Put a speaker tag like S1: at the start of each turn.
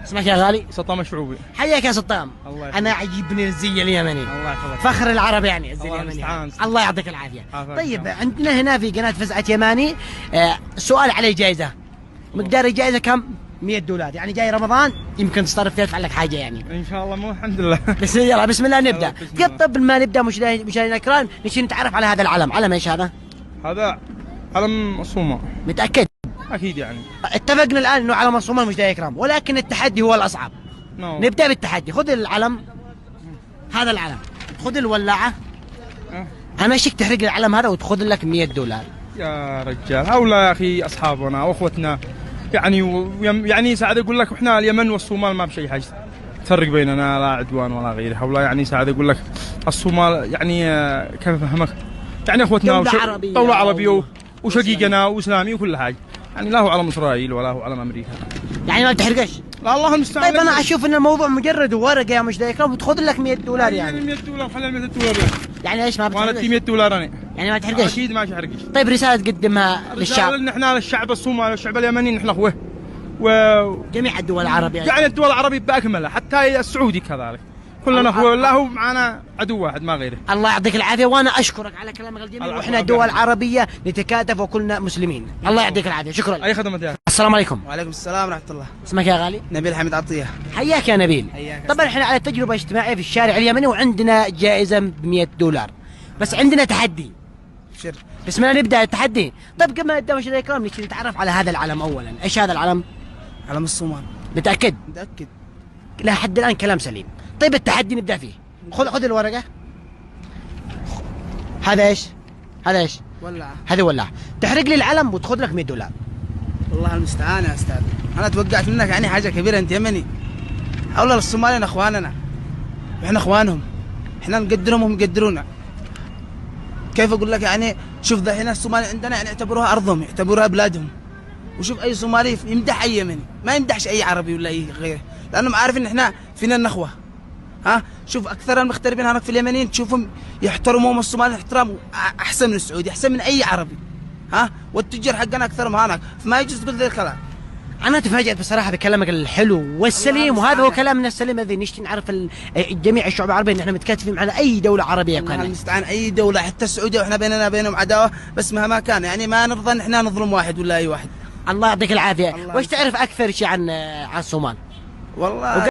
S1: اسمك يا غالي؟
S2: سطام الشعوبي.
S1: حياك يا سطام. انا عجبني الزي اليمني. الله يحفظك. فخر العرب يعني الزي اليمني يعني. الله يعطيك العافيه. طيب عندنا هنا في قناه فزعه يماني سؤال عليه جائزه. مقدار الجائزه كم؟ $100. يعني جاي رمضان يمكن تصرف فيها تدفع لك حاجه يعني.
S2: ان شاء الله مو الحمد لله.
S1: بس يلا بسم الله نبدا. قبل ما نبدا مشاهدينا الكرام نشي نتعرف على هذا العلم. علم ايش هذا؟
S2: هذا علم الصومال.
S1: متاكد؟
S2: اكيد يعني.
S1: اتفقنا الان انه علم الصومال مشاهدينا الكرام، ولكن التحدي هو الاصعب. نبدا بالتحدي. خذ العلم، هذا العلم، خذ الولاعه. انا اشيك تحرق العلم هذا وتاخذ لك $100.
S2: يا رجال هؤلاء يا اخي اصحابنا واخوتنا يعني ساعد اقول لك احنا اليمن والصومال ما بشيء حاجه تفرق بيننا، لا عدوان ولا غيره. هؤلاء يعني ساعد اقول لك الصومال يعني كيف افهمك؟ يعني اخوتنا دولة عربية وشقيقنا واسلامي وكل حاجه. يعني لا هو علم اسرائيل ولا هو علم امريكا.
S1: يعني ما بتحرقش؟
S2: لا الله المستعان.
S1: طيب انا اشوف ان الموضوع مجرد ورقه يا مشتري الكرام وتاخذ لك $100 يعني.
S2: $100 خلينا $100 يعني.
S1: يعني ليش ما بتحرقش؟
S2: وانا $100 انا.
S1: يعني ما تحرقش؟
S2: اكيد ما تحرقش.
S1: طيب رساله تقدمها للشعب؟
S2: رساله احنا للشعب الصومالي والشعب اليمني نحن اخوه
S1: جميع الدول العربيه
S2: يعني الدول العربيه باكملها حتى السعودي كذلك. كلنا اخوه والله هو معنا عدو واحد ما غيره.
S1: الله يعطيك العافيه وانا اشكرك على كلامك الجميل. واحنا دول عربيه نتكاتف وكلنا مسلمين. الله يعطيك العافيه. شكرا.
S2: اي خدمه يا.
S1: السلام عليكم.
S3: وعليكم السلام ورحمه الله.
S1: اسمك يا غالي؟
S3: نبيل حمد عطيه.
S1: حياك يا نبيل.
S3: حياك.
S1: طبعا احنا على تجربه اجتماعيه في الشارع اليمني وعندنا جائزه $100 بس عندنا تحدي.
S3: شر.
S1: بسم الله نبدا التحدي. طيب قبل ما نبدا مشاهدينا الكرام نبي نتعرف على هذا العلم اولا. ايش هذا العلم؟
S3: علم الصومال.
S1: متاكد؟
S3: متاكد.
S1: لا حد الان كلام سليم. طيب التحدي نبدا فيه. خذ الورقه. هذا ايش؟ هذا ايش؟
S3: ولاعه.
S1: هذه ولاعه. تحرق لي العلم وتاخذ لك $100.
S3: والله المستعان يا استاذ. انا توقعت منك يعني حاجه كبيره. انت يمني. اولا الصوماليين اخواننا واحنا اخوانهم. احنا نقدرهم وهم يقدرونا. كيف اقول لك يعني؟ شوف ذا هنا الصومال عندنا يعني يعتبروها ارضهم، يعتبروها بلادهم. وشوف اي صومالي يمدح اي يمني، ما يمدحش اي عربي ولا اي غيره، لانهم عارفين ان احنا فينا النخوه. ها شوف اكثر المغتربين هناك في اليمنيين تشوفهم يحترموهم الصوماليين احترام احسن من السعودي، احسن من اي عربي. ها والتجار حقنا اكثرهم هناك، فما يجوز تقول ذا الكلام.
S1: أنا تفاجأت بصراحة بكلامك الحلو والسليم، وهذا هو كلامنا السليم الذي نشتي نعرف جميع الشعوب العربية إن احنا متكاتفين على أي دولة عربية كانت.
S3: المستعان أي دولة حتى السعودية وإحنا بينهم عداوة، بس مهما كان يعني ما نرضى إن احنا نظلم واحد ولا أي واحد.
S1: الله يعطيك العافية. وش تعرف أكثر شيء عن الصومال؟
S3: والله